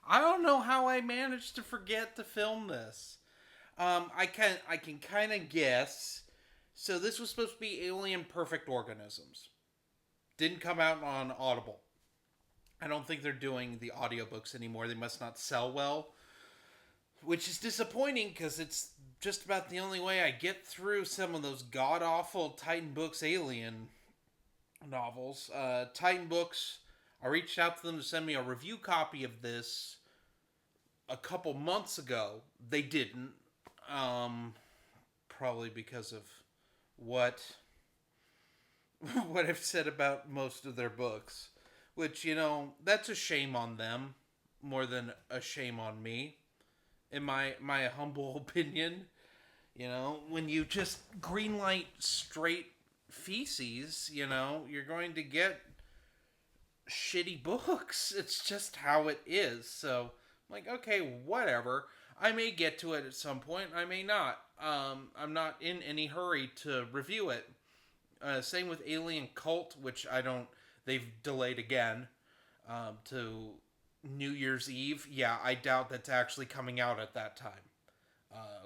I don't know how I managed to forget to film this. I can kind of guess. So this was supposed to be Alien Perfect Organisms. Didn't come out on Audible. I don't think they're doing the audiobooks anymore. They must not sell well, which is disappointing because it's just about the only way I get through some of those god awful Titan Books Alien novels. Titan Books, I reached out to them to send me a review copy of this a couple months ago. They didn't. Um, Probably because of what what I've said about most of their books, which that's a shame on them more than a shame on me, in my humble opinion. When you just greenlight straight feces, you're going to get shitty books. It's just how it is. So, I'm like, okay, whatever. I may get to it at some point. I may not. I'm not in any hurry to review it. Same with Alien Cult, which I don't. They've delayed again to New Year's Eve. Yeah, I doubt that's actually coming out at that time.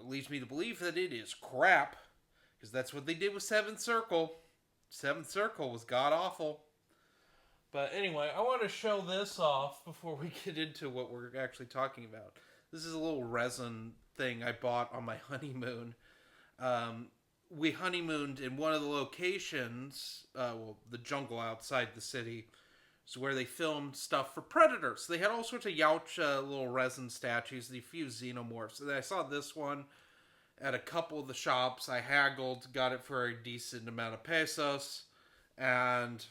Leads me to believe that it is crap, because that's what they did with Seventh Circle. Seventh Circle was god awful. But anyway, I want to show this off before we get into what we're actually talking about. This is a little resin thing I bought on my honeymoon. We honeymooned in one of the locations, the jungle outside the city, is where they filmed stuff for Predators. They had all sorts of Yautja little resin statues, a few xenomorphs. And I saw this one at a couple of the shops. I haggled, got it for a decent amount of pesos. And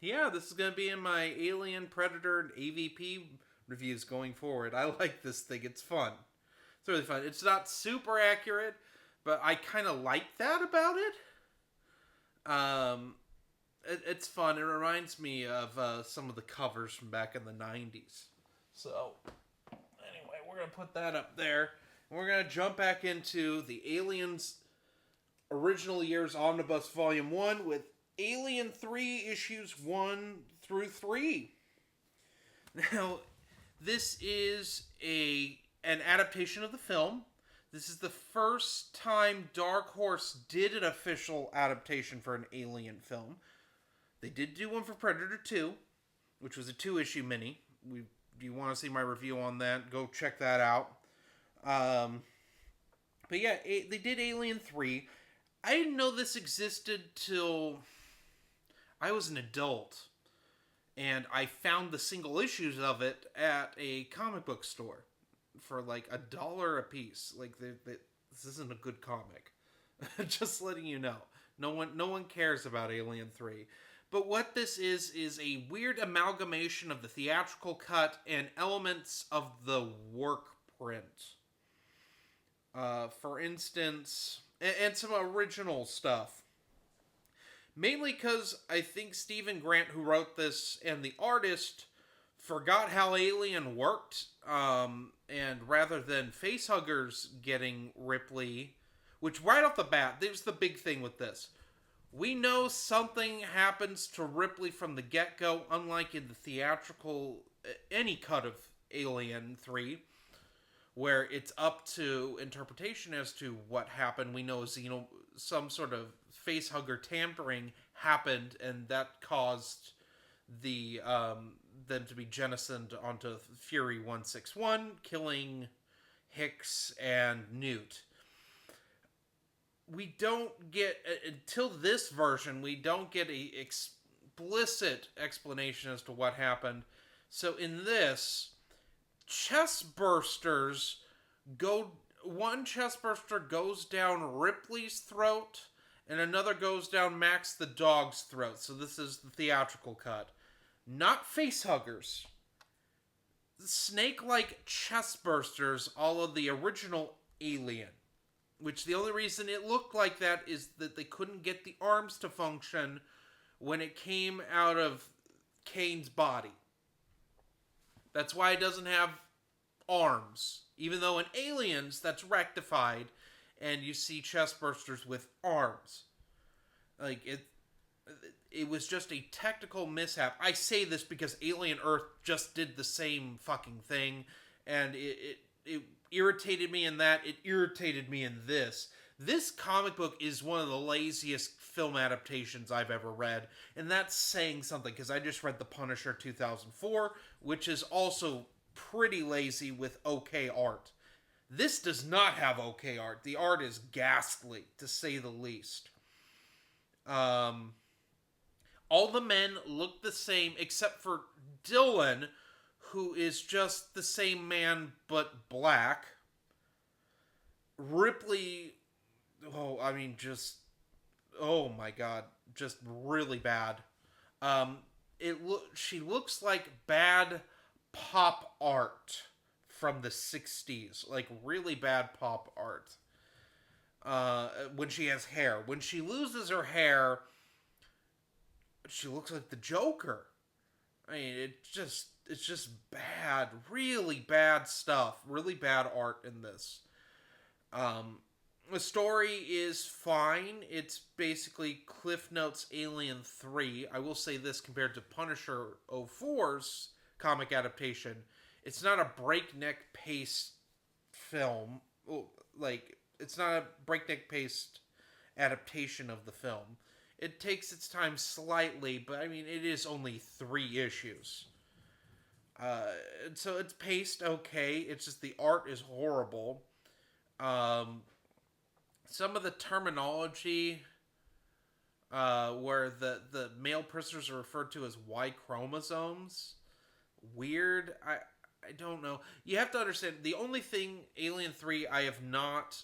yeah, this is going to be in my Alien, Predator, and AVP reviews going forward. I like this thing. It's fun. It's really fun. It's not super accurate, but I kind of like that about it. It's fun. It reminds me of some of the covers from back in the 90s. So, anyway, we're going to put that up there. And we're going to jump back into the Aliens Original Years Omnibus Volume 1 with Alien 3 Issues 1 through 3. Now, this is an adaptation of the film. This is the first time Dark Horse did an official adaptation for an Alien film. They did do one for Predator 2, which was a 2-issue mini. Do you want to see my review on that? Go check that out. But yeah, they did Alien 3. I didn't know this existed till I was an adult. And I found the single issues of it at a comic book store for like $1 a piece. Like, this isn't a good comic. Just letting you know. No one cares about Alien 3. But what this is a weird amalgamation of the theatrical cut and elements of the work print. For instance, and some original stuff. Mainly because I think Stephen Grant, who wrote this, and the artist forgot how Alien worked. And rather than facehuggers getting Ripley, which right off the bat, there's the big thing with this. We know something happens to Ripley from the get-go, unlike in the theatrical, any cut of Alien 3, where it's up to interpretation as to what happened. We know some sort of facehugger tampering happened, and that caused them to be jettisoned onto Fury 161, killing Hicks and Newt. We don't get, until this version, we don't get a explicit explanation as to what happened. So in this, chest bursters one chest burster goes down Ripley's throat, and another goes down Max the dog's throat. So this is the theatrical cut. Not facehuggers. Snake-like chest bursters, all of the original Alien. Which the only reason it looked like that is that they couldn't get the arms to function when it came out of Kane's body. That's why it doesn't have arms. Even though in Aliens, that's rectified, and you see chest bursters with arms. Like, It was just a technical mishap. I say this because Alien Earth just did the same fucking thing, and it irritated me in that. It irritated me in this. This comic book is one of the laziest film adaptations I've ever read, and that's saying something because I just read The Punisher 2004, which is also pretty lazy with okay art. This does not have okay art. The art is ghastly, to say the least. Um, all the men look the same except for Dylan, who is just the same man but black. Ripley, oh, I mean, just oh my god, just really bad. Um, she looks like bad pop art from the '60s, like really bad pop art. When she has hair, when she loses her hair, she looks like the Joker. I mean, it's just bad, really bad stuff, really bad art in this. Um, the story is fine. It's basically Cliff Notes Alien 3. I will say this compared to Punisher '04's comic adaptation. It's not a breakneck pace film. Like, it's not a breakneck paced adaptation of the film. It takes its time slightly, but I mean, it is only 3 issues. And so it's paced okay. It's just the art is horrible. Um, some of the terminology, where the male prisoners are referred to as Y chromosomes, weird. I don't know. You have to understand, the only thing Alien 3 I have not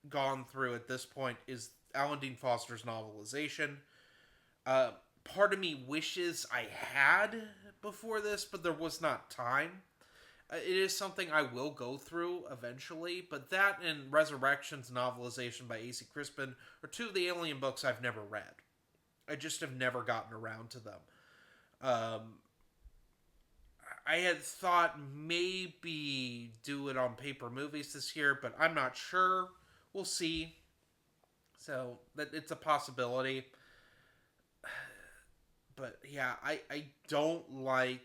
gone through at this point is Alan Dean Foster's novelization. Uh, Part of me wishes I had before this, but there was not time. It is something I will go through eventually, but that and Resurrection's novelization by A.C. Crispin are 2 of the Alien books I've never read. I just have never gotten around to them. Um, I had thought maybe do it on paper movies this year, but I'm not sure. We'll see. So that it's a possibility. But yeah, I don't like.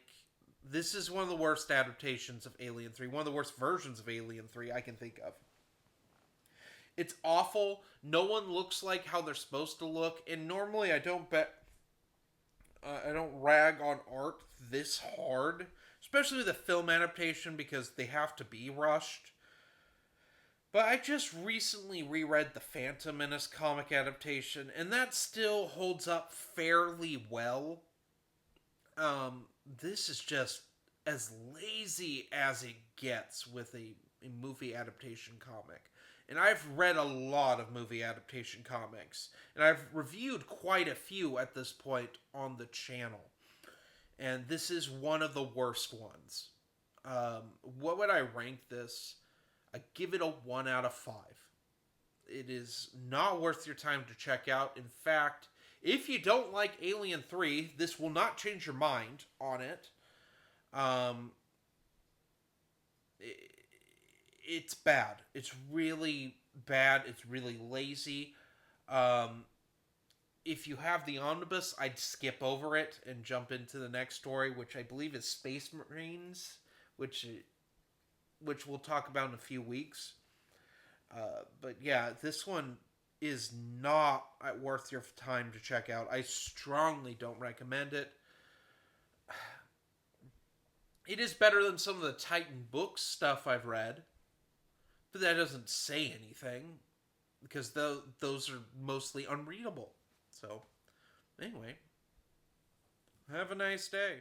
This is one of the worst adaptations of Alien 3. One of the worst versions of Alien 3 I can think of. It's awful. No one looks like how they're supposed to look. And normally I don't I don't rag on art this hard. Especially with a film adaptation because they have to be rushed. But I just recently reread the Phantom Menace comic adaptation, and that still holds up fairly well. This is just as lazy as it gets with a movie adaptation comic. And I've read a lot of movie adaptation comics, and I've reviewed quite a few at this point on the channel. And this is one of the worst ones. What would I rank this? I give it a 1 out of 5. It is not worth your time to check out. In fact, if you don't like Alien 3, this will not change your mind on it. It's bad. It's really bad. It's really lazy. If you have the omnibus, I'd skip over it and jump into the next story, which I believe is Space Marines, which we'll talk about in a few weeks. But yeah, this one is not worth your time to check out. I strongly don't recommend it. It is better than some of the Titan Books stuff I've read, but that doesn't say anything because those are mostly unreadable. So, anyway, have a nice day.